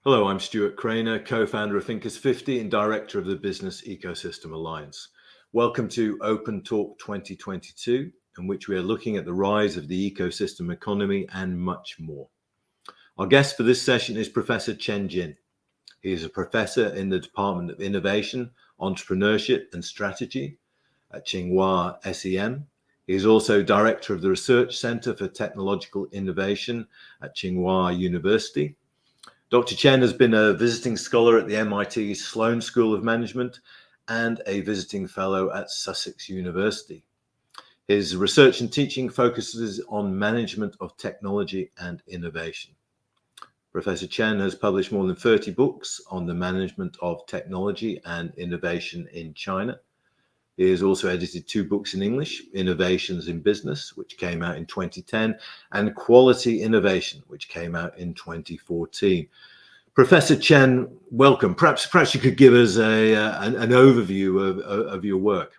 Hello, I'm Stuart Crainer, co-founder of Thinkers 50 and director of the Business Ecosystem Alliance. Welcome to Open Talk 2022, in which we are looking at the rise of the ecosystem economy and much more. Our guest for this session is Professor Chen Jin. He is a professor in the Department of Innovation, Entrepreneurship and Strategy at Tsinghua SEM. He is also director of the Research Center for Technological Innovation at Tsinghua University. Dr. Chen has been a visiting scholar at the MIT Sloan School of Management and a visiting fellow at Sussex University. His research and teaching focuses on management of technology and innovation. Professor Chen has published more than 30 books on the management of technology and innovation in China. He has also edited 2 books in English, Innovations in Business, which came out in 2010, and Quality Innovation, which came out in 2014. Professor Chen, welcome. Perhaps you could give us an overview of your work.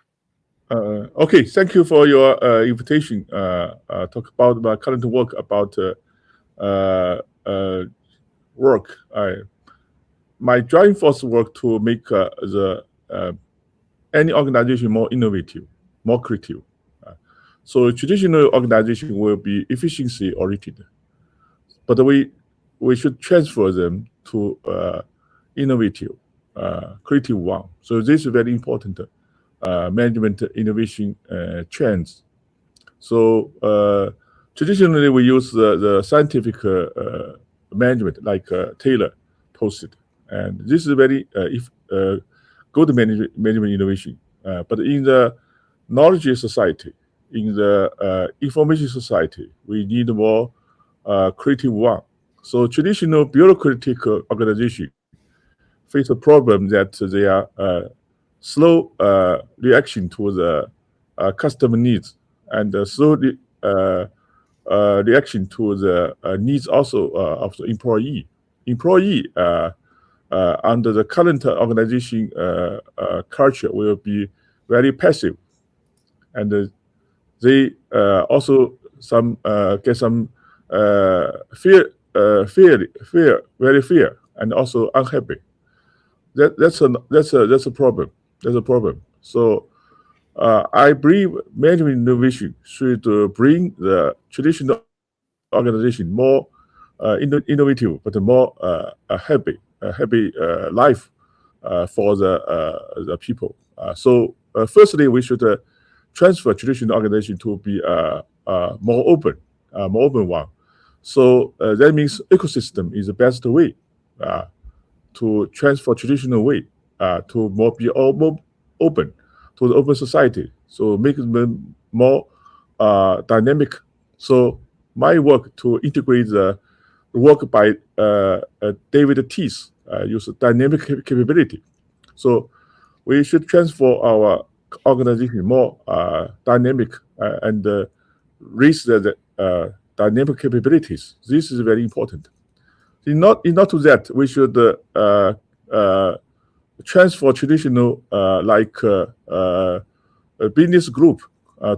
Okay, thank you for your invitation. Talk about my current work about work. My driving force work to make any organization more innovative, more creative. So traditional organization will be efficiency oriented, but we should transfer them to innovative, creative one. So this is very important management innovation trends. So traditionally we use the scientific management like Taylor posted, and this is very good management innovation. But in the knowledge society, in the information society, we need more creative one. So traditional bureaucratic organization face a problem that they are slow reaction to the customer needs and slow reaction to the needs also of the employee. Under the current organization culture will be very passive, and they also get some fear, very fear, and also unhappy. That's a problem. That's a problem. So I believe management innovation should bring the traditional organization more innovative, but more happy life for the people. So firstly, we should transfer traditional organization to be more open one. So that means ecosystem is the best way to transfer traditional way to be more open to the open society. So make them more dynamic. So my work to integrate the work by David Teece use dynamic capability. So we should transfer our organization more dynamic and raise the dynamic capabilities. This is very important. In not to that, we should transfer traditional like a business group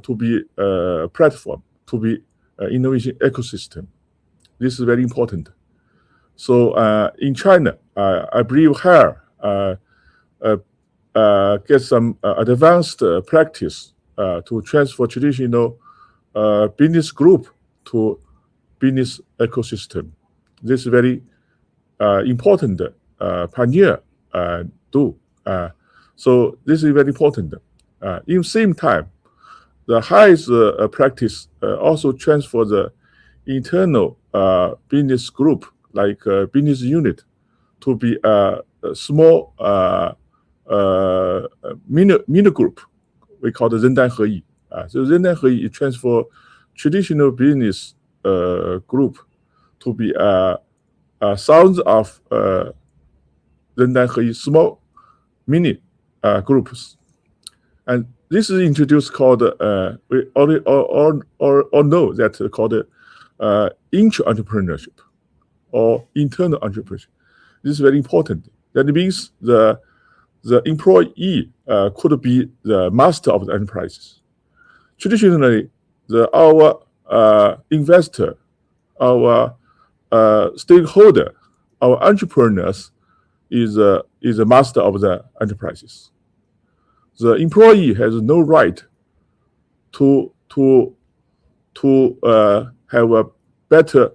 to be a platform, to be innovation ecosystem. This is very important. So in China, I believe here get some advanced practice to transfer traditional business group to business ecosystem. This is very important pioneer do. So this is very important. In the same time, the highest practice also transfer the internal business group, like business unit, to be a small mini group. We call it RenDanHeYi. So RenDanHeYi transfer traditional business group to be thousands of RenDanHeYi small mini groups. And this is introduced called, we all know that called intra-entrepreneurship or internal entrepreneurship. This is very important. That means the employee could be the master of the enterprises. Traditionally, our investor, our stakeholder our entrepreneurs is a master of the enterprises. The employee has no right to have a better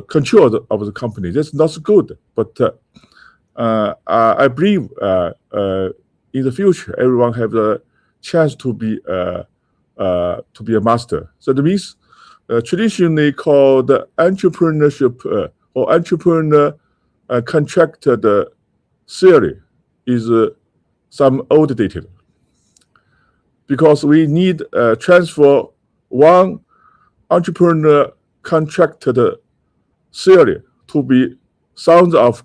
control of the company. That's not good. But I believe in the future, everyone have the chance to be a master. So that means traditionally called entrepreneurship or entrepreneur contracted theory is some outdated, because we need transfer one entrepreneur contracted theory to be sounds of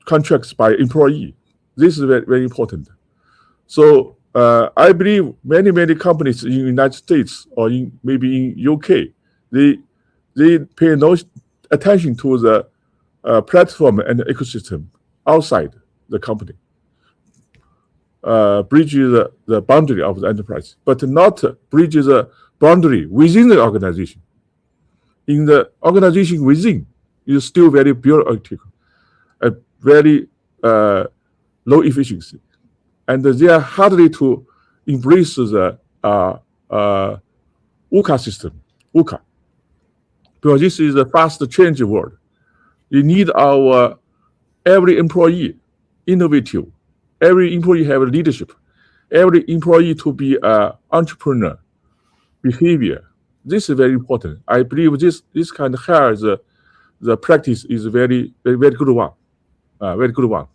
contracts by employee. This is very, very important. So I believe many companies in the United States or maybe in UK, they pay no attention to the platform and the ecosystem outside the company, bridges the boundary of the enterprise, but not bridges the boundary within the organization. In the organization within, is still very bureaucratic, very low efficiency, and they are hardly to embrace the VUCA system, VUCA, because this is a fast changing world. You need our every employee innovative, every employee have leadership, every employee to be an entrepreneur behavior. This is very important. I believe this kind of hire the practice is very good one, very good one.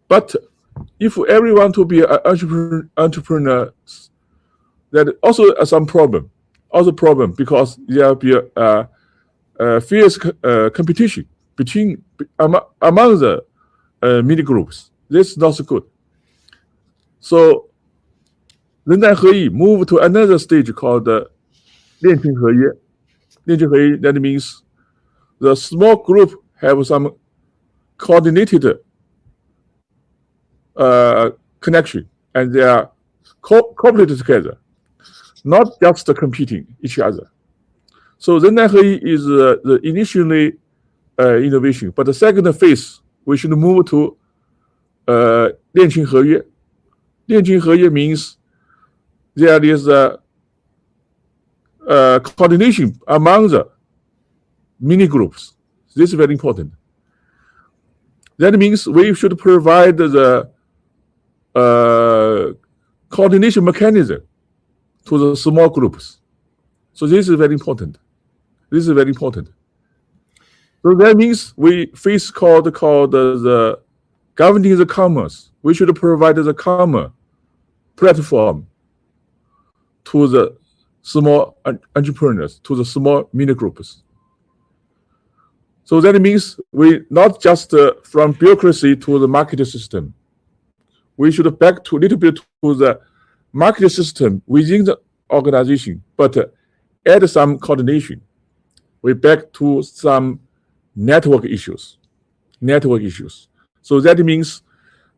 But if everyone to be an entrepreneur, that also some problem. Also problem because there will be a fierce competition among the mini groups. This is not so good. So RenDanHeYi move to another stage called 练群合约. 练群合约, that means the small group have some coordinated connection, and they are cooperated together, not just competing each other. So RenDanHeYi is the initially innovation, but the second phase we should move to 练群合约. 练群合约 means there is a coordination among the mini groups. This is very important. That means we should provide the coordination mechanism to the small groups. So this is very important. This is very important. So that means we face called the governing the commerce. We should provide the common platform to the small entrepreneurs, to the small mini groups. So that means we not just from bureaucracy to the market system. We should back to a little bit to the market system within the organization, but add some coordination. We back to some network issues. So that means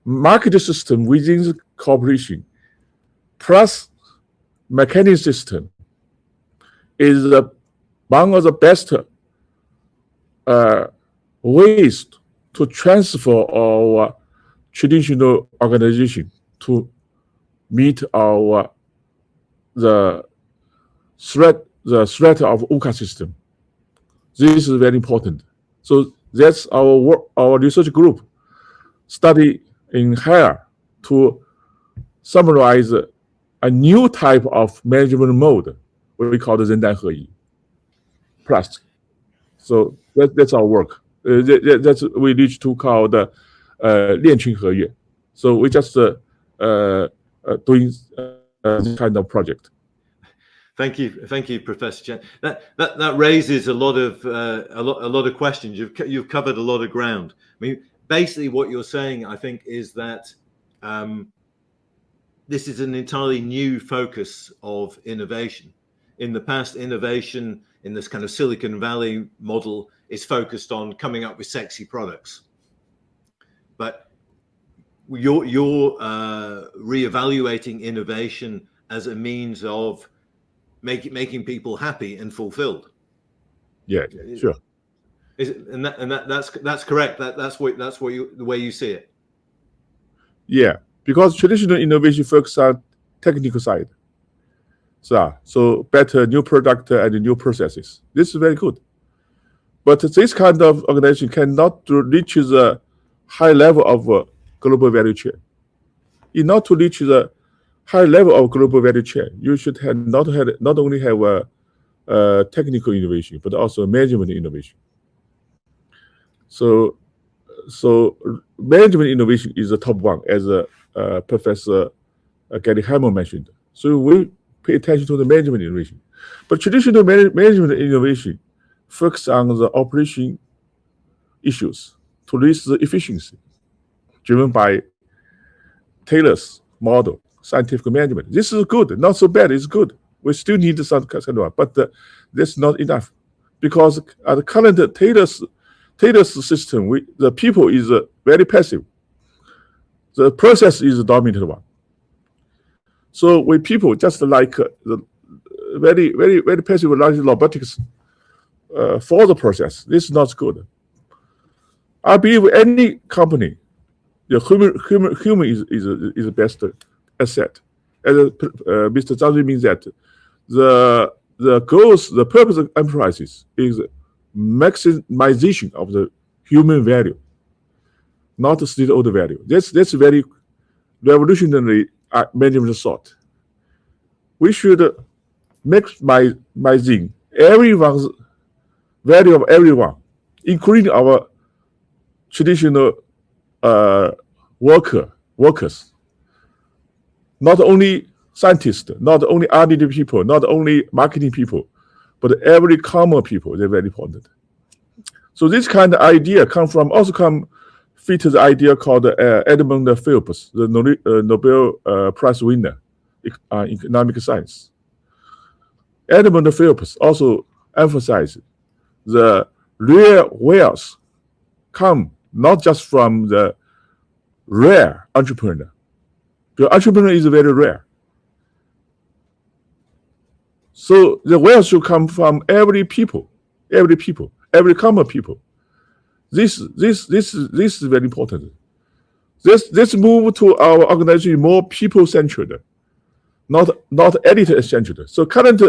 market system within the corporation plus mechanic system is one of the best ways to transfer our traditional organization to meet our the threat of VUCA system. This is very important. So that's our work, our research group study in here to summarize a new type of management mode, what we call the RenDanHeYi plus. So that's our work. That's we reach to call the 练群合约. So we just doing this kind of project. Thank you, Professor Chen. That raises a lot of questions. You've covered a lot of ground. I mean, basically, what you're saying, I think, is that this is an entirely new focus of innovation. In the past, innovation in this kind of Silicon Valley model is focused on coming up with sexy products. But you're reevaluating innovation as a means of making people happy and fulfilled. Yeah, sure. Is it, that's correct. That's the way you see it. Yeah, because traditional innovation focuses on technical side. So better new product and new processes. This is very good. But this kind of organization cannot reach the high level of global value chain. In order to reach the high level of global value chain, you should have not only have technical innovation, but also management innovation. So management innovation is the top one, as Professor Gary Hamel mentioned. So we pay attention to the management innovation. But traditional management innovation focus on the operation issues to raise the efficiency, driven by Taylor's model, scientific management. This is good, not so bad, it's good. We still need some kind of one, but that's not enough. Because at the current Taylor's system, the people is very passive. The process is the dominant one. So we people just like the very, very, very passive robotics for the process. This is not good. I believe any company, the human is the best asset. As Mr. Zhang Jin means that the goals, the purpose of enterprises is maximization of the human value, not the stakeholder value. That's very revolutionary management thought. We should maximizing everyone's value of everyone, including our traditional workers, not only scientists, not only R&D people, not only marketing people, but every common people. They're very important. So this kind of idea fit the idea called Edmund Phelps, the Nobel Prize winner in economic science. Edmund Phelps also emphasized the real wealth come not just from the rare entrepreneur. The entrepreneur is very rare. So the wealth should come from every common people. This is very important. Let's move to our organization more people-centered, not elite-centered. So current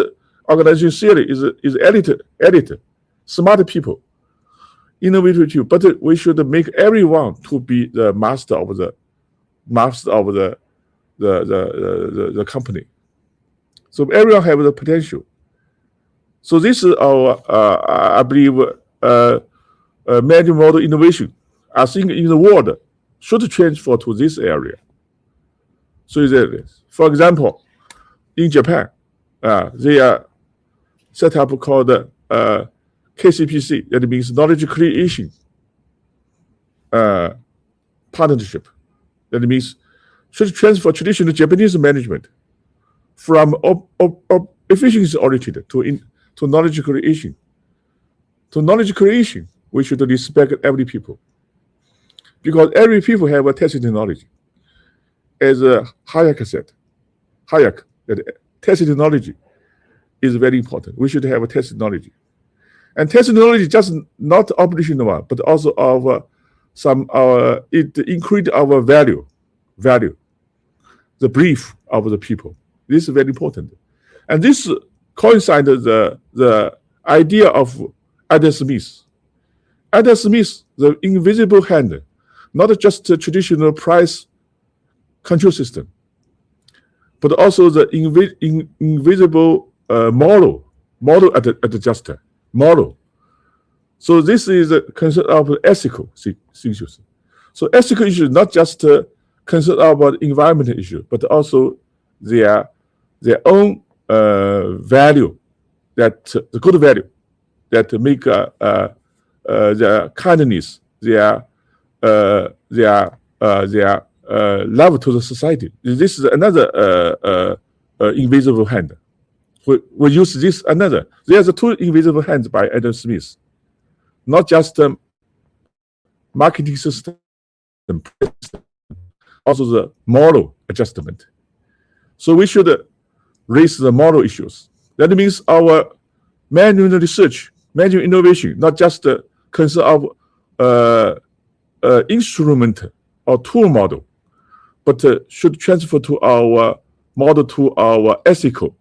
organization theory is elite, smart people, innovative people. But we should make everyone to be the master of the company. So everyone have the potential. So this is our, I believe, management model innovation. I think in the world should transfer to this area. So for example, in Japan, they are set up called KCPC. That means knowledge creation partnership. That means should transfer traditional Japanese management from efficiency oriented to knowledge creation. To knowledge creation, we should respect every people, because every people have a tacit knowledge. As Hayek said, that tacit knowledge is very important. We should have a tacit knowledge, and tacit knowledge just not operational one, but also of it increase our value, the belief of the people. This is very important, and this coincides the idea of Adam Smith. Adam Smith, the invisible hand, not just the traditional price control system, but also the invisible moral adjuster model. So this is a concern of ethical issues. So ethical issues not just concern about environmental issue, but also their own value, that the good value that make their kindness, their love to the society. This is another invisible hand. We use this another. There's two invisible hands by Adam Smith, not just marketing system, also the moral adjustment. So we should raise the moral issues. That means our management research management innovation not just consist of instrument or tool model, but should transfer to our model, to our ethical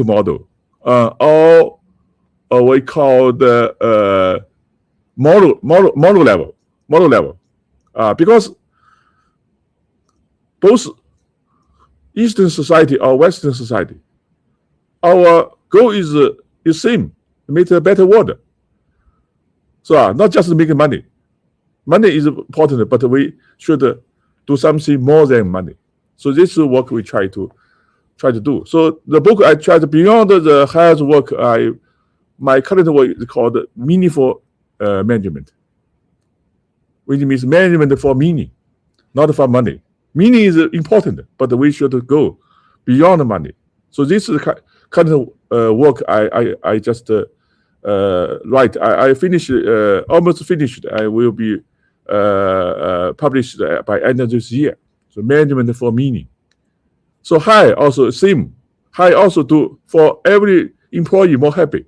model, or we call the model level, because both Eastern society or Western society, our goal is same, make a better world. So not just making money. Money is important, but we should do something more than money. So this is what we try to do. So the book I tried beyond the hard work. My current work is called meaningful management, which means management for meaning, not for money. Meaning is important, but we should go beyond money. So this is the kind of work I just write. I finished, almost finished. I will be published by end of this year. So management for meaning. So HEYi also same. HEYi also do for every employee more happy.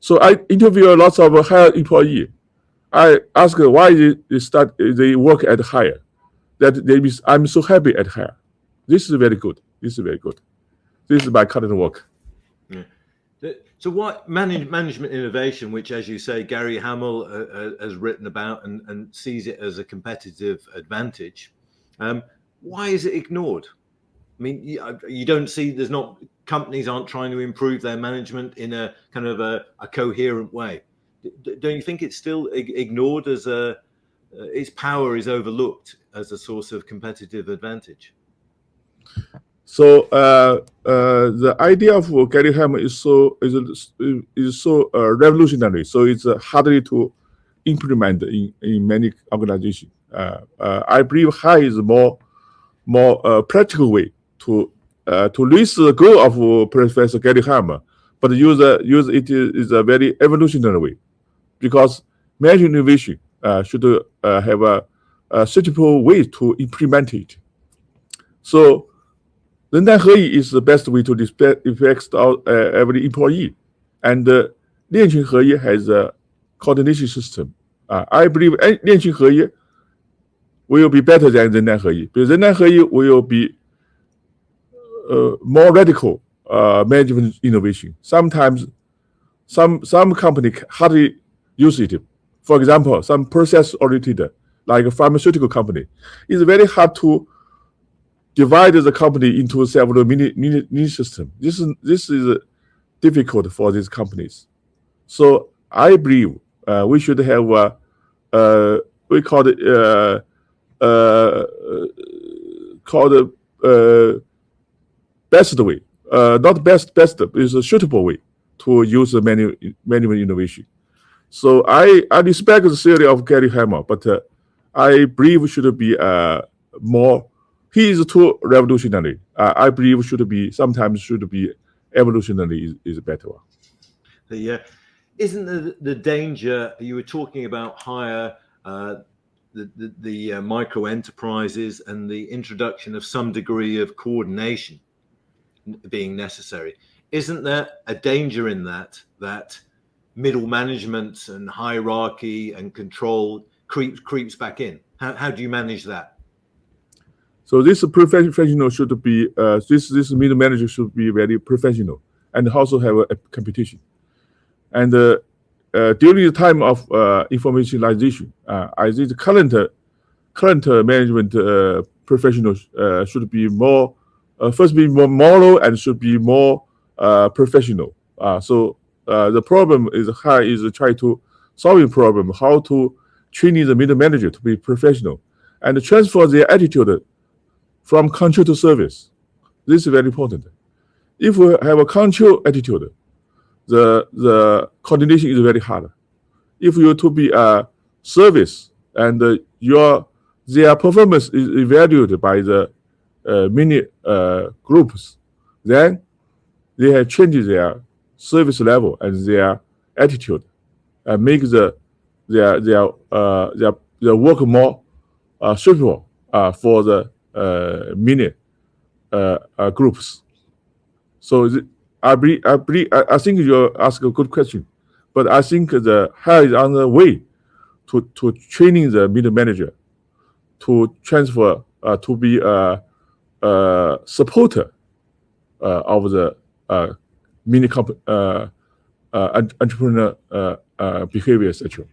So I interview lots of HEYi employee. I ask why they work at HEYi. That they means I'm so happy at HEYi. This is very good. This is my current work. Yeah. So what management innovation, which, as you say, Gary Hamel has written about and sees it as a competitive advantage, why is it ignored? I mean, you don't see, companies aren't trying to improve their management in a kind of a coherent way. Don't you think it's still ignored as its power is overlooked as a source of competitive advantage? So the idea of Gary Hamel is so revolutionary. So it's hardly to implement in many organizations. I believe HEYi is more practical way to reach the goal of Professor Gary Hamel, but use it is a very evolutionary way, because management innovation should have a suitable way to implement it. So RenDanHeYi is the best way to respect every employee, and RenDanHeYi has a coordination system. I believe RenDanHeYi will be better than RenDanHeYi, because RenDanHeYi will be more radical management innovation. Sometimes some company hardly use it. For example, some process-oriented, like a pharmaceutical company, it's very hard to divide the company into several mini systems. This is difficult for these companies. So I believe we should have we call it best way, not best is a suitable way to use the management innovation. So I respect the theory of Gary Hamel, but I believe it should be more. He is too revolutionary. I believe sometimes should be evolutionary is a better one. Isn't the danger you were talking about higher the micro enterprises and the introduction of some degree of coordination being necessary? Isn't there a danger in that middle management and hierarchy and control creeps back in? How do you manage that? So this professional should be this middle manager should be very professional and also have a competition. And during the time of informationalization, I think the current management professionals should be more first be more moral and should be more professional. So the problem is HEYi is try to solve the problem how to train the middle manager to be professional and transfer their attitude from control to service. This is very important. If we have a control attitude, the coordination is very hard. If you to be a service and their performance is evaluated by the many groups, then they have changed their service level and their attitude and make their work more suitable for the many groups. So I think you ask a good question. But I think the HEYi is on the way to training the middle manager to transfer to be a supporter of the mini entrepreneur behavior, etc.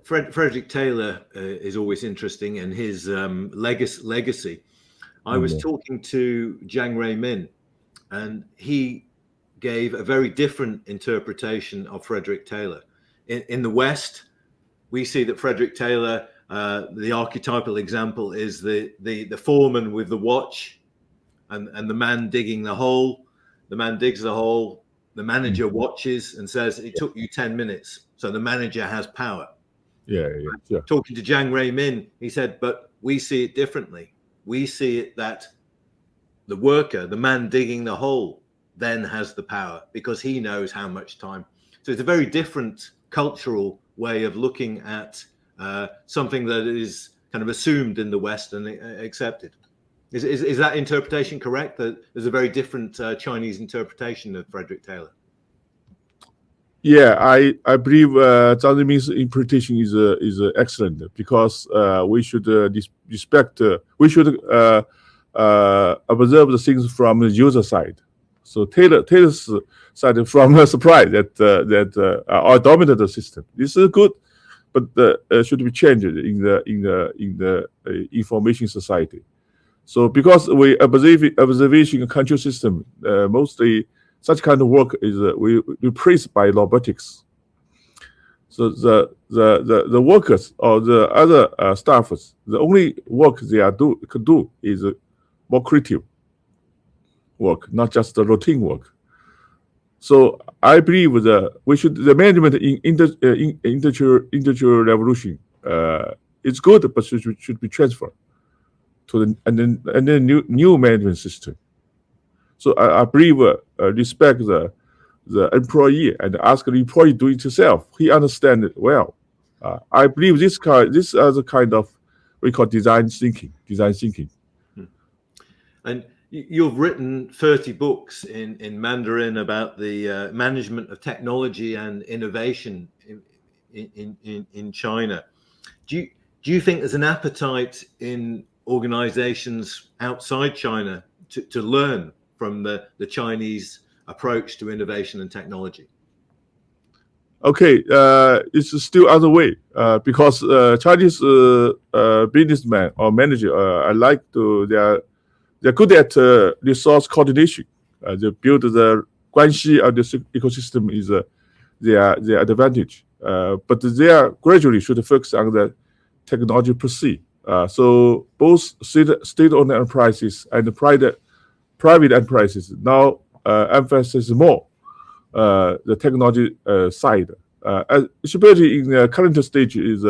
Frederick Taylor is always interesting, and his legacy. I was talking to Jiang Rui Min, and he gave a very different interpretation of Frederick Taylor. In the West, we see that Frederick Taylor, the archetypal example is the foreman with the watch and the man digging the hole. The man digs the hole, the manager watches and says, it took you 10 minutes. So the manager has power. Yeah. Talking to Jiang Rui Min, he said, but we see it differently. We see it that the worker, the man digging the hole, then has the power because he knows how much time. So it's a very different cultural way of looking at something that is kind of assumed in the West and accepted. Is that interpretation correct? That there's a very different Chinese interpretation of Frederick Taylor? Yeah, I believe Zhang Zimin's interpretation is excellent because we should respect. We should observe the things from the user side. So Taylor's side from surprise that our dominant system. This is good, but should be changed in the information society. So because we observation control system mostly. Such kind of work is replaced by robotics. So the workers or the other staffers, the only work they could do is more creative work, not just the routine work. So I believe the management in industrial revolution it's good, but should be transferred to the new management system. So I believe respect the employee and ask the employee do it yourself. He understands it well. I believe this is a kind of we call design thinking. And you've written 30 books in Mandarin about the management of technology and innovation in China. Do you think there's an appetite in organizations outside China to learn from the Chinese approach to innovation and technology? Okay, it's still on the way because Chinese businessman or manager, I like they're good at resource coordination. They build the guanxi of the ecosystem is their advantage. But they are gradually should focus on the technology per se. So both state-owned enterprises and the private enterprises now emphasize more the technology side. Especially in the current stage, is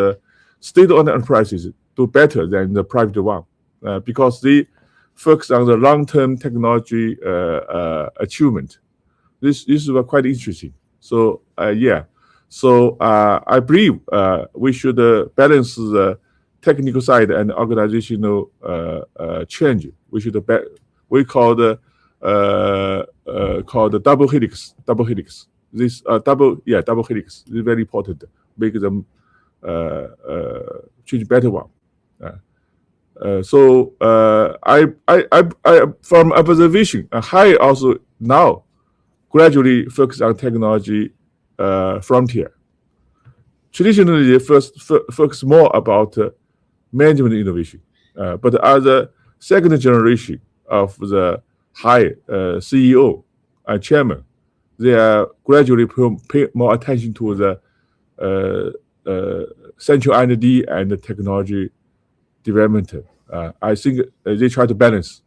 state-owned enterprises do better than the private one because they focus on the long-term technology achievement. This is quite interesting. So So I believe we should balance the technical side and organizational change. We call the double helix. This double helix is very important. Make them choose better one. So I from observation, HEYi also now gradually focus on technology frontier. Traditionally, they first focus more about management innovation, but as a second generation of the HEYi CEO and chairman, they are gradually pay more attention to the central R&D and the technology development. I think they try to balance.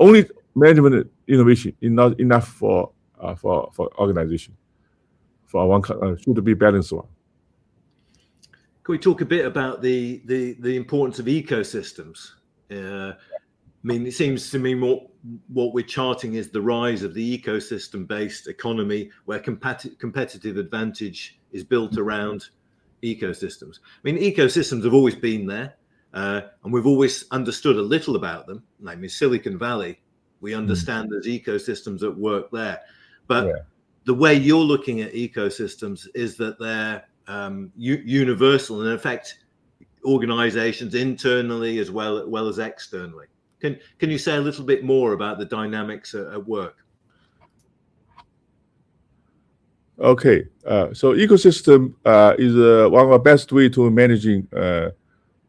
Only management innovation is not enough for organization. For one should be balanced one. Can we talk a bit about the importance of ecosystems? I mean, it seems to me what we're charting is the rise of the ecosystem-based economy, where competitive advantage is built around ecosystems. I mean, ecosystems have always been there, and we've always understood a little about them. Like in Silicon Valley, we understand there's ecosystems at work there, but the way you're looking at ecosystems is that they're universal and affect organizations internally as well as externally. Can you say a little bit more about the dynamics at work? Okay, so ecosystem is one of the best way to managing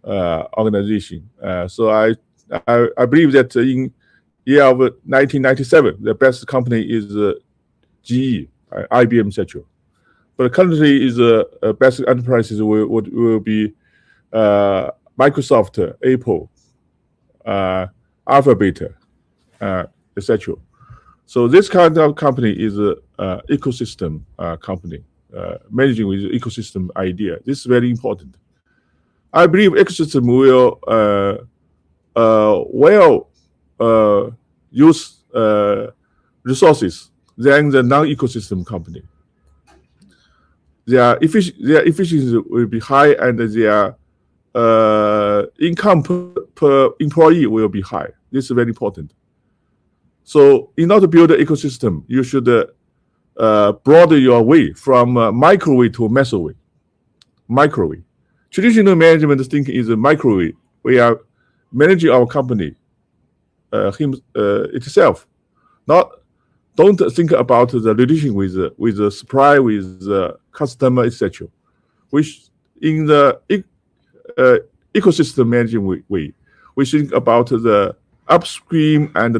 organization. So I believe that in year of 1997, the best company is GE, IBM, etc. But currently, is best enterprises will be Microsoft, Apple, Alphabet, etc. So this kind of company is an ecosystem company, managing with ecosystem idea. This is very important. I believe ecosystem will use resources than the non-ecosystem company. Their efficiency will be high, and their income per employee will be high. This is very important. So in order to build an ecosystem, you should broaden your way from microwave to mesowave. Microwave. Traditional management thinking is a microwave. We are managing our company itself. Don't think about the relation with the supply, with the customer, etc. Which in the ecosystem management way, we think about the upstream and the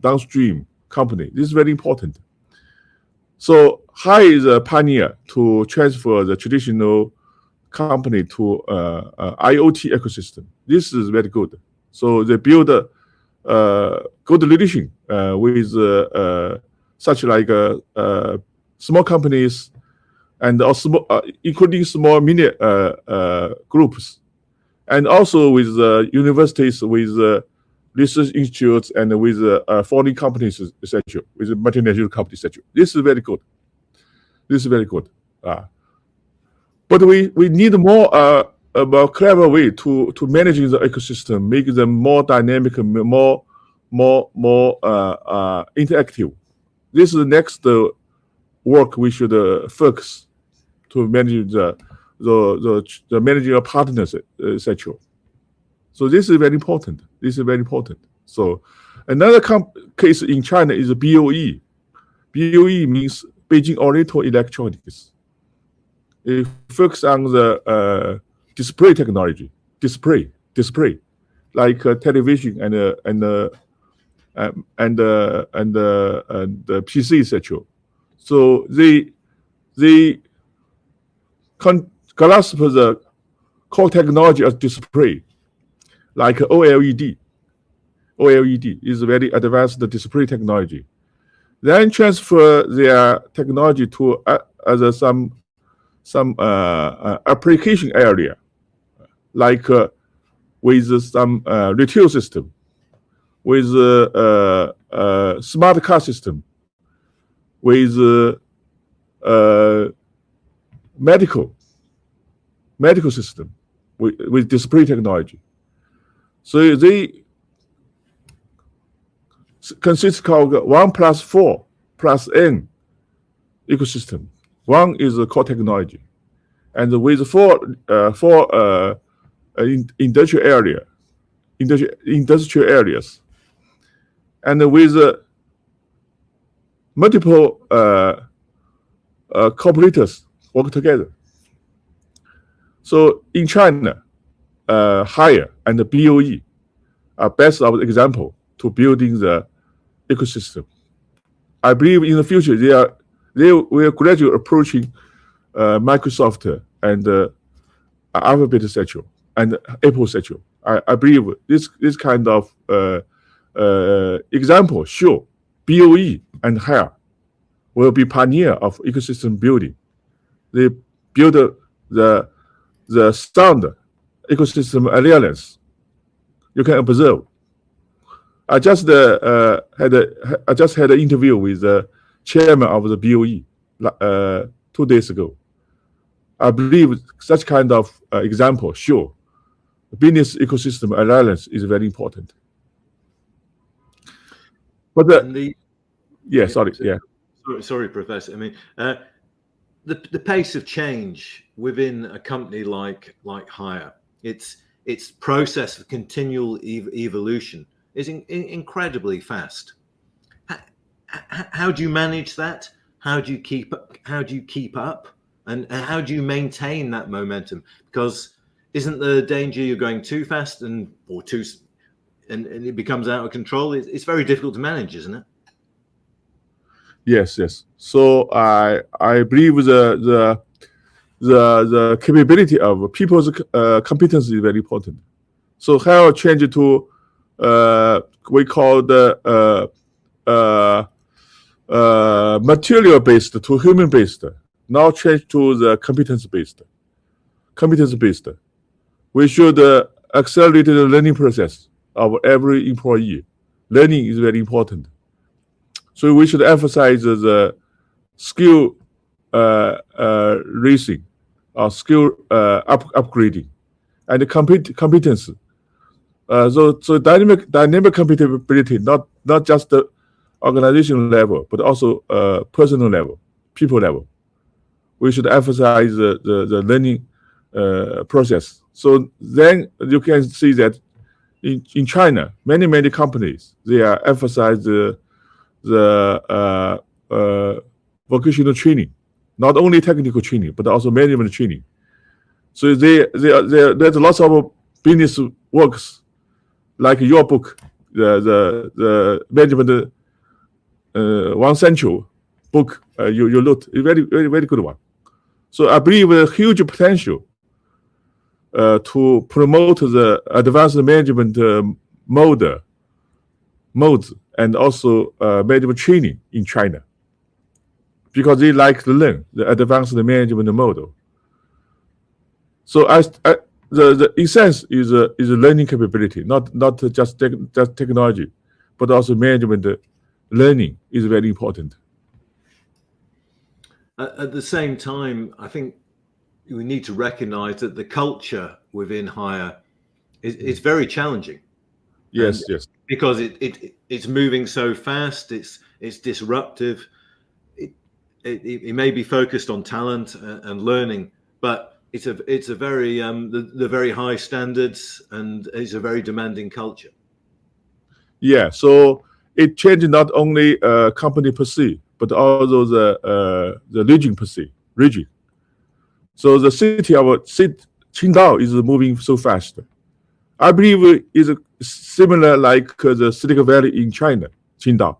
downstream company. This is very important. So HEYi is a pioneer to transfer the traditional company to IoT ecosystem. This is very good. So they build a good relation with such like small companies and also including small mini groups, and also with universities, with research institutes, and with foreign companies, etc., with multinational companies, etc. This is very good. This is very good. But we need a more clever way to managing the ecosystem, make them more dynamic, more interactive. This is the next work we should focus to manage the managing of partners, etc. So this is very important. This is very important. So another case in China is BOE. BOE means Beijing Oriental Electronics. It focuses on the display technology, display, like television and the PC, etc. So they grasp the core technology of display, like OLED. OLED is a very advanced display technology. Then transfer their technology to some application area, like with some retail system, with smart car system, with medical system, with display technology. So they consist of 1+4+N ecosystem. One is the core technology, and with four industrial areas, and with multiple cooperators work together. So in China, HEYi and the BOE are best of example to building the ecosystem. I believe in the future they will gradually approaching Microsoft and Alphabet, etc., and Apple, etc. I believe this kind of example show BOE and HEYi will be pioneer of ecosystem building. They build the sound ecosystem alliance. You can observe. I just had an interview with the chairman of the BOE 2 days ago. I believe such kind of example show business ecosystem alliance is very important. But Sorry, Professor. I mean, the pace of change within a company like Hire, its process of continual evolution is incredibly fast. How do you manage that? How do you keep up? And how do you maintain that momentum? Because isn't the danger you're going too fast and it becomes out of control? It's very difficult to manage, isn't it? Yes. So I believe the capability of people's competence is very important. So how change to we call the material based to human based. Now change to the competence based. We should accelerate the learning process of every employee. Learning is very important. So we should emphasize the skill raising or skill upgrading and the competence. So dynamic compatibility, not just the organization level, but also personal level, people level. We should emphasize the learning process. So then you can see that in China, many companies, they are emphasize the vocational training, not only technical training, but also management training. So there's lots of business works, like your book, the management 1 Central book you wrote, a very good one. So I believe a huge potential to promote the advanced management modes and also management training in China, because they like to learn the advanced management model. So the essence is a learning capability, not just technology, but also management learning is very important. At the same time, I think we need to recognize that the culture within Hire is very challenging. Yes. Because it's moving so fast, it's disruptive. It may be focused on talent and learning, but it's a very the very high standards, and it's a very demanding culture. Yeah, so it changed not only company per se, but also the region per se. So the city of Qingdao is moving so fast. I believe is similar like the Silicon Valley in China, Qingdao,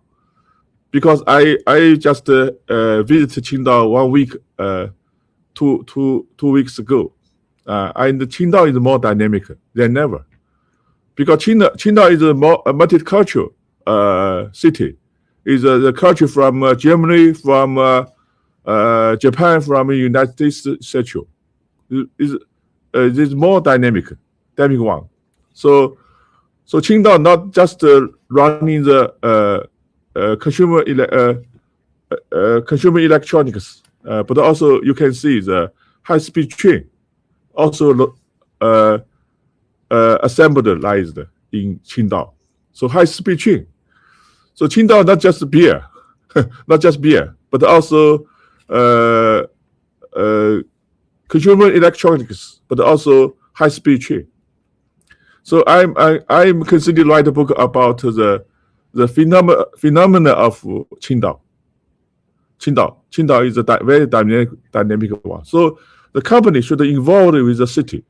because I just visited Qingdao 1 week, 2 weeks ago, and Qingdao is more dynamic than ever, because Qingdao is a more multicultural city. Is the culture from Germany, from Japan, from the United States, etc. Is more dynamic one. So Qingdao not just running the consumer electronics, but also you can see the high-speed train also assembled in Qingdao. So high-speed train. So Qingdao not just beer, but also consumer electronics, but also high-speed train. So I'm considering write a book about the phenomena of Qingdao. Qingdao is a very dynamic one. So the company should involve with the city.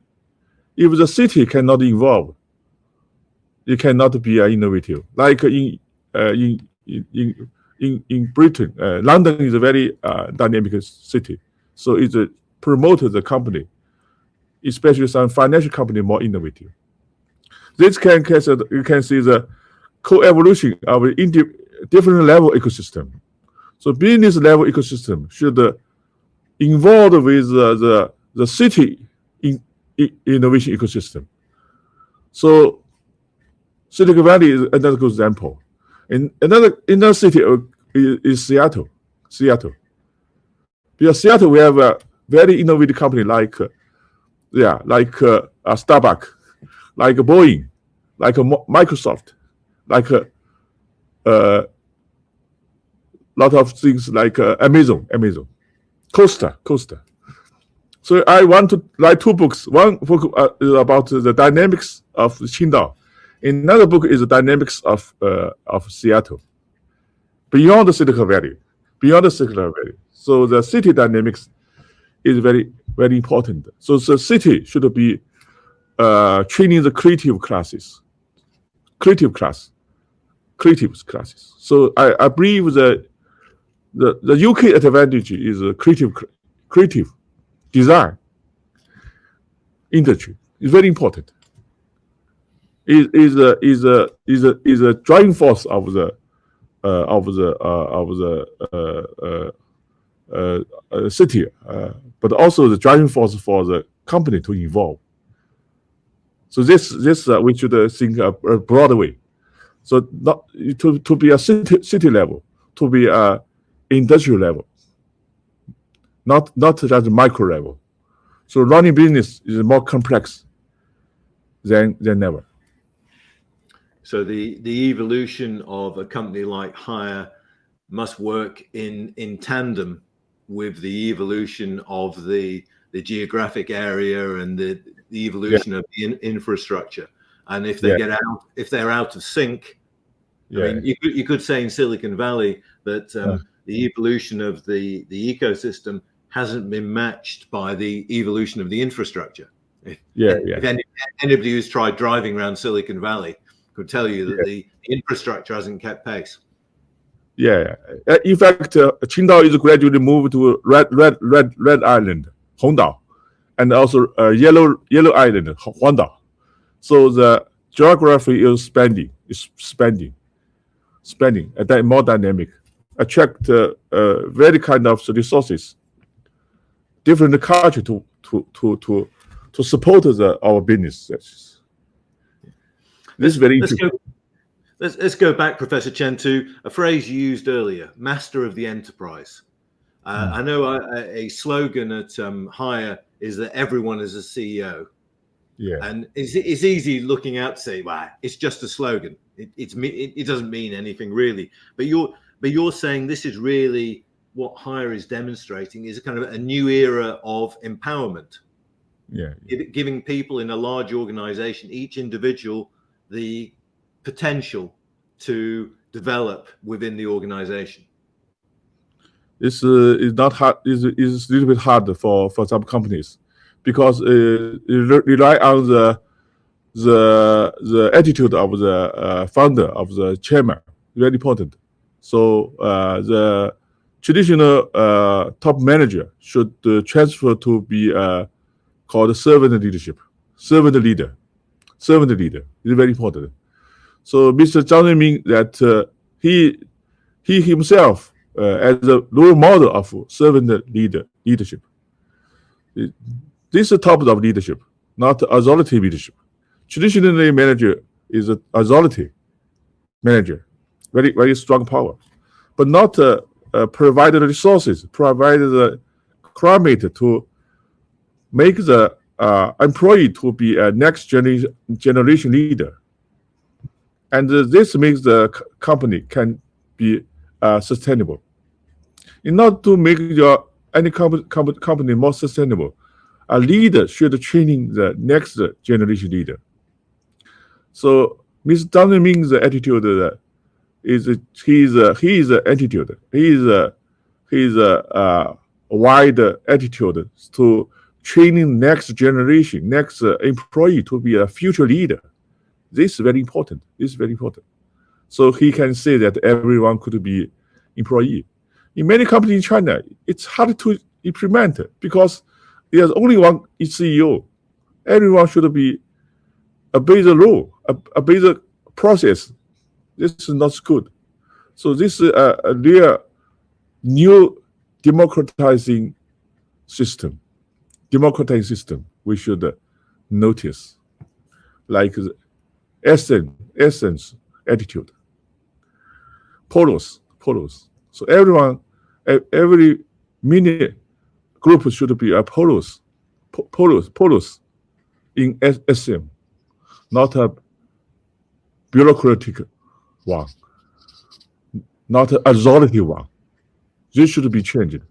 If the city cannot involve, it cannot be innovative. Like in Britain, London is a very dynamic city. So it promotes the company, especially some financial company, more innovative. This you can see the co-evolution of different level ecosystem. So business level ecosystem should involve with the city innovation ecosystem. So Silicon Valley is another good example. And another city is Seattle. Because Seattle, we have a very innovative company like Starbucks, like Boeing, like Microsoft, like lot of things like Amazon, Costa. So I want to write 2 books. One book is about the dynamics of Qingdao. Another book is the dynamics of Seattle, beyond the Silicon Valley. So the city dynamics is very, very important. So the city should be training the creative classes. So I believe the UK advantage is a creative design industry. It's very important. Is a driving force of the city, but also the driving force for the company to evolve. So this we should think a broad way. So not to be a city level, to be a industrial level, not just micro level. So running business is more complex than ever. So the evolution of a company like Hire must work in tandem with the evolution of the geographic area and the evolution of the infrastructure. And if they they're out of sync, I mean, you could say in Silicon Valley that the evolution of the ecosystem hasn't been matched by the evolution of the infrastructure. If anybody who's tried driving around Silicon Valley could tell you that the infrastructure hasn't kept pace. In fact, Qingdao is gradually moved to red island, Hongdao, and also yellow island, Huangdao. So the geography is expanding, and more dynamic, attract very kind of resources, different culture to support our business. This is very interesting. Let's go back, Professor Chen, to a phrase you used earlier, master of the enterprise. I know a slogan at Hire is that everyone is a CEO. And it's easy looking out to say, well, it's just a slogan. It doesn't mean anything really. But you're saying this is really what Hire is demonstrating is a kind of a new era of empowerment. Giving people in a large organization, each individual, the potential to develop within the organization. This is not hard. Is a little bit hard for some companies because it rely on the attitude of the founder, of the chairman. Very important. So the traditional top manager should transfer to be called servant leadership. Servant leader is very important. So Mr. Zhang Renmin that he himself as a role model of servant leadership. This is top of leadership, not authority leadership. Traditionally, manager is an authority manager, very, very strong power, but not provide the resources, provide the climate to make the employee to be a next generation leader. And this makes the company can be sustainable. In order to make any company more sustainable, a leader should training the next generation leader. So Mr. Zhang Renmin's attitude his attitude. He's a wide attitude to training next generation, next employee to be a future leader. This is very important. So he can say that everyone could be employee. In many companies in China, it's hard to implement because there's only one CEO. Everyone should be obey the rule, obey the process. This is not good. So this is a real new democratizing system. We should notice, like the essence attitude. Polos. So every mini group should be a polos in SM, not a bureaucratic one, not an authority one. This should be changed.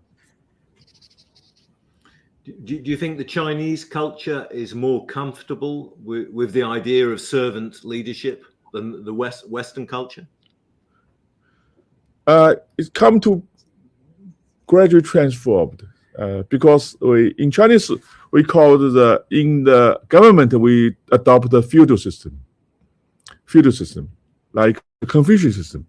Do you think the Chinese culture is more comfortable with the idea of servant leadership than the Western culture? It's come to gradually transformed because in Chinese we call in the government we adopt the feudal system, like the Confucius system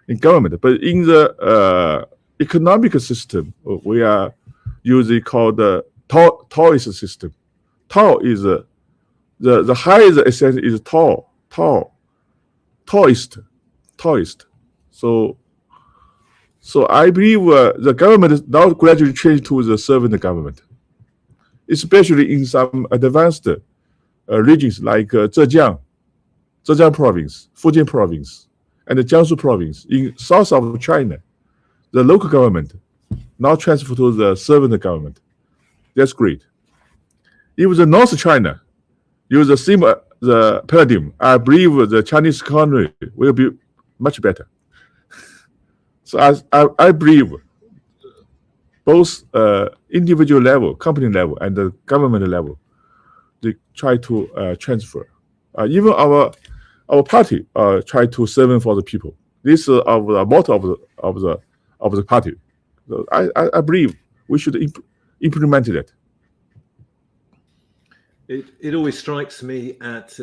in government. But in the economic system, we are usually called the Taoist system. Tao is the highest essence is Taoist. So I believe the government is now gradually changed to the servant government, especially in some advanced regions like Zhejiang province, Fujian province, and the Jiangsu province in south of China. The local government now transfer to the servant government. That's great. If the North China use the same the paradigm, I believe the Chinese economy will be much better. So I believe both individual level, company level, and the government level, they try to transfer. Even our party try to serve for the people. This is our motto of the party. So I believe we should implement that. It always strikes me at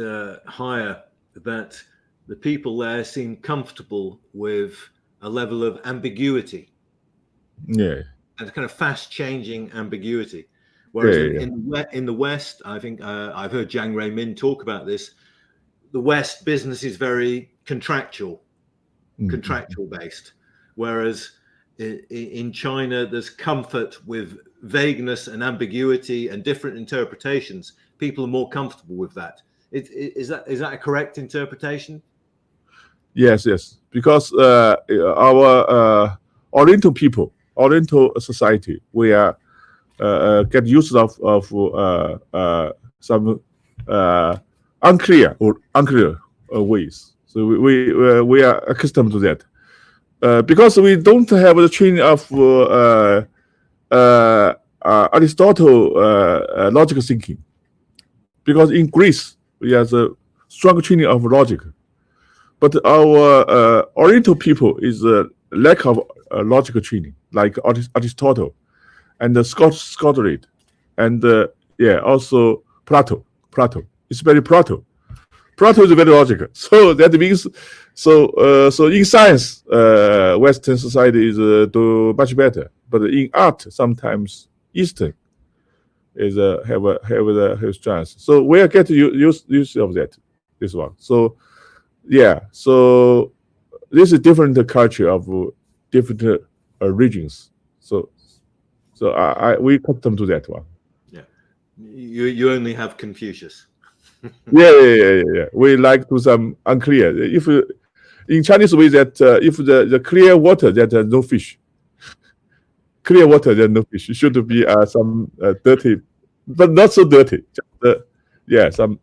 Higher that the people there seem comfortable with a level of ambiguity. Yeah. And kind of fast changing ambiguity. Whereas in the West, I think I've heard Jiang Ruimin talk about this. The West business is very contractual based. Whereas in China, there's comfort with vagueness and ambiguity and different interpretations. People are more comfortable with that. Is that a correct interpretation? Yes. Because our Oriental people, Oriental society, we are get used of some unclear ways. So we are accustomed to that because we don't have the training of Aristotle logical thinking. Because in Greece we have a strong training of logic, but our Oriental people is a lack of logical training, like Aristotle and the Scotland, and also Plato, especially Plato. Plato is very logical. So that means, so in science, Western society is do much better, but in art sometimes Eastern is have chance. So we are getting use of that. This one. So so this is different culture of different regions. So we custom to that one. Yeah, you only have Confucius. Yeah. We like to some unclear. If in Chinese way that if the clear water that no fish. Clear water there's no fish. It should be some dirty, but not so dirty. Just, some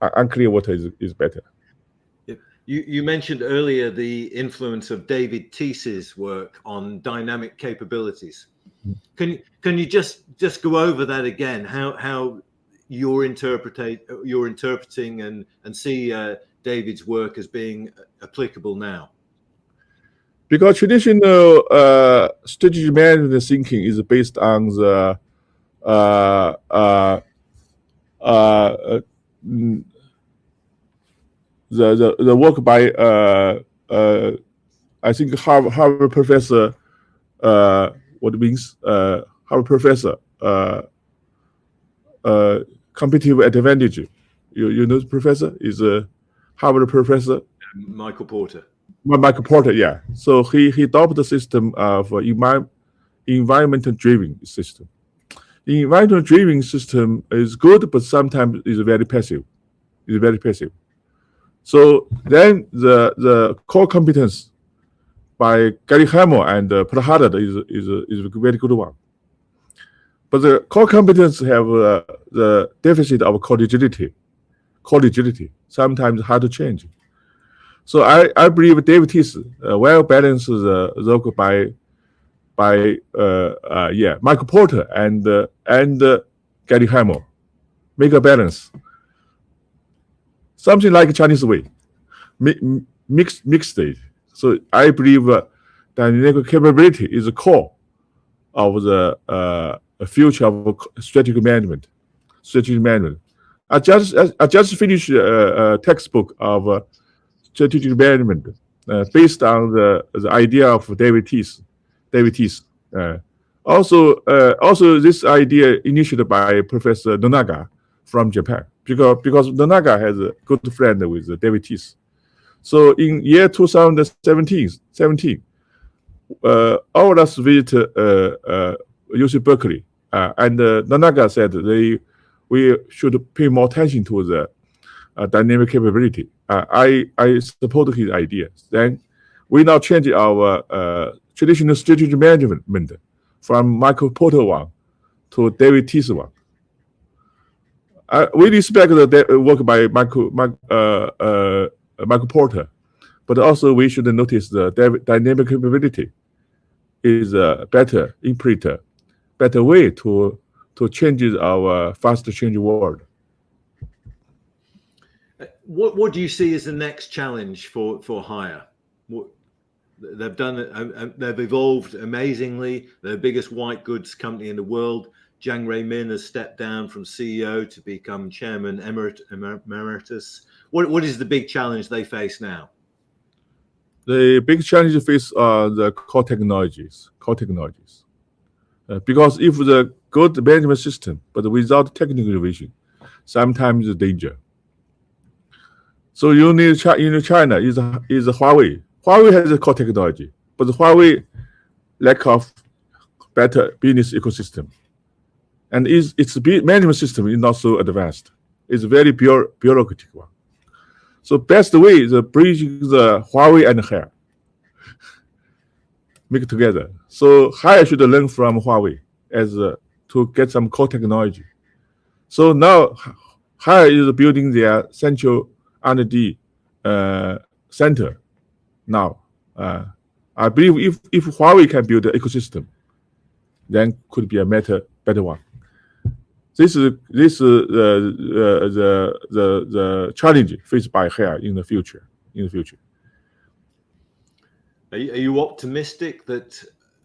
unclear water is better. You mentioned earlier the influence of David Teece's work on dynamic capabilities. Can you just go over that again? How you're interpreting and see David's work as being applicable now? Because traditional strategic management thinking is based on the work by I think Harvard professor Harvard professor competitive advantage. You know the professor is a Harvard professor. Michael Porter. Michael Porter, yeah. So he adopted the system of environment-driven system. The environment-driven system is good, but sometimes is very passive. So then the core competence by Gary Hamel and Paul Haddad is a very good one. But the core competence have the deficit of collegiality. Sometimes hard to change. So I believe David Teece well balanced the work by Michael Porter and Gary Hamel, make a balance, something like Chinese way, mixed stage. So I believe dynamic capability is the core of the future of strategic management. I just finished a textbook of strategic management based on the idea of David Teece. Also, this idea initiated by Professor Nonaga from Japan, because Nonaga has a good friend with David Teece. So in year 2017, all of us visit UC Berkeley, and Nonaga said we should pay more attention to the dynamic capability. I support his ideas. Then we now change our traditional strategic management from Michael Porter one to David Teece one. We respect the work by Michael Porter, but also we should notice the dynamic capability is a better imperator, better way to change our fast-changing world. What do you see as the next challenge for Hire? They've done, they've evolved amazingly. They're the biggest white goods company in the world. Jiang Ruimin has stepped down from CEO to become chairman emeritus. What is the big challenge they face now? The big challenge they face are the core technologies. Because if the good management system, but without technical innovation, sometimes the danger. So you need in China is Huawei. Huawei has a core technology, but Huawei lack of better business ecosystem, and its management system is not so advanced. It's very bureaucratic one. So best way is bridging the Huawei and Haier, make it together. So Haier should learn from Huawei as to get some core technology. So now Haier is building their central R&D center. Now, I believe if Huawei can build an ecosystem, then could be a better one. This is the challenge faced by Haier in the future. Are you optimistic that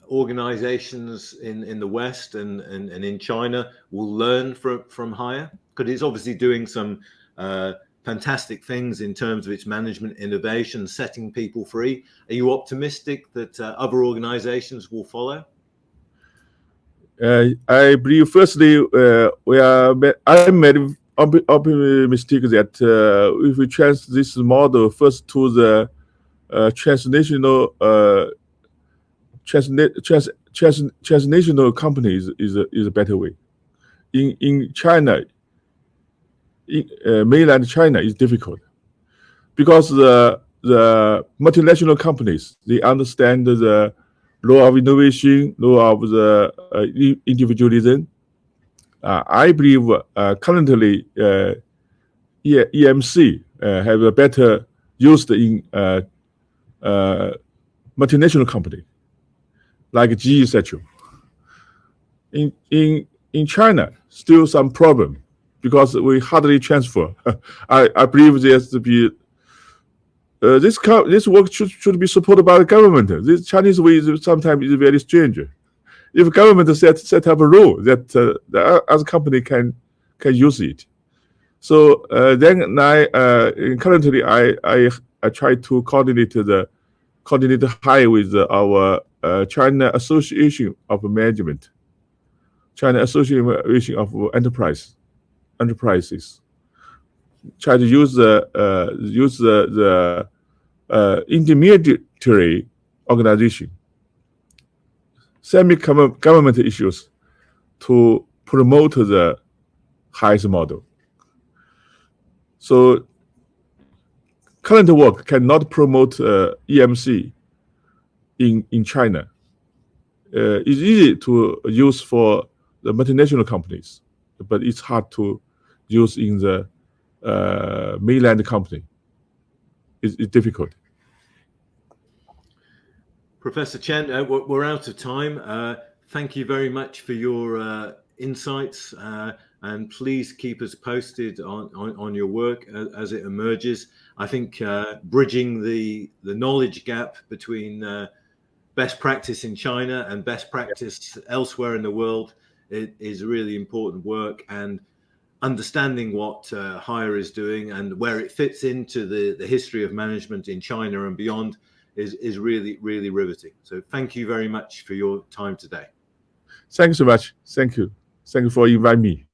organizations in the West and in China will learn from Haier? Because it's obviously doing some fantastic things in terms of its management innovation, setting people free. Are you optimistic that other organizations will follow? I believe, firstly, I'm very optimistic that if we change this model first to the transnational companies is a better way. In China, mainland China is difficult because the multinational companies, they understand the law of innovation, law of the individualism. I believe currently EMC have a better used in multinational company like GE, etc. In China, still some problem because we hardly transfer. I believe there's to be this work should be supported by the government. This Chinese way sometimes is very strange. If government set up a rule that the other company can use it, so then currently I try to coordinate high with our China Association of Management, China Association of Enterprises. Try to use the intermediary organization, semi-government issues to promote the highest model. So current work cannot promote EMC in China. It's easy to use for the multinational companies, but it's hard to use in the mainland company. is difficult. Professor Chen, we're out of time. Thank you very much for your insights, and please keep us posted on your work as it emerges. I think bridging the knowledge gap between best practice in China and best practice elsewhere in the world is really important work, and understanding what Hire is doing and where it fits into the history of management in China and beyond is really, really riveting. So thank you very much for your time today. Thank you so much. Thank you. Thank you for inviting me.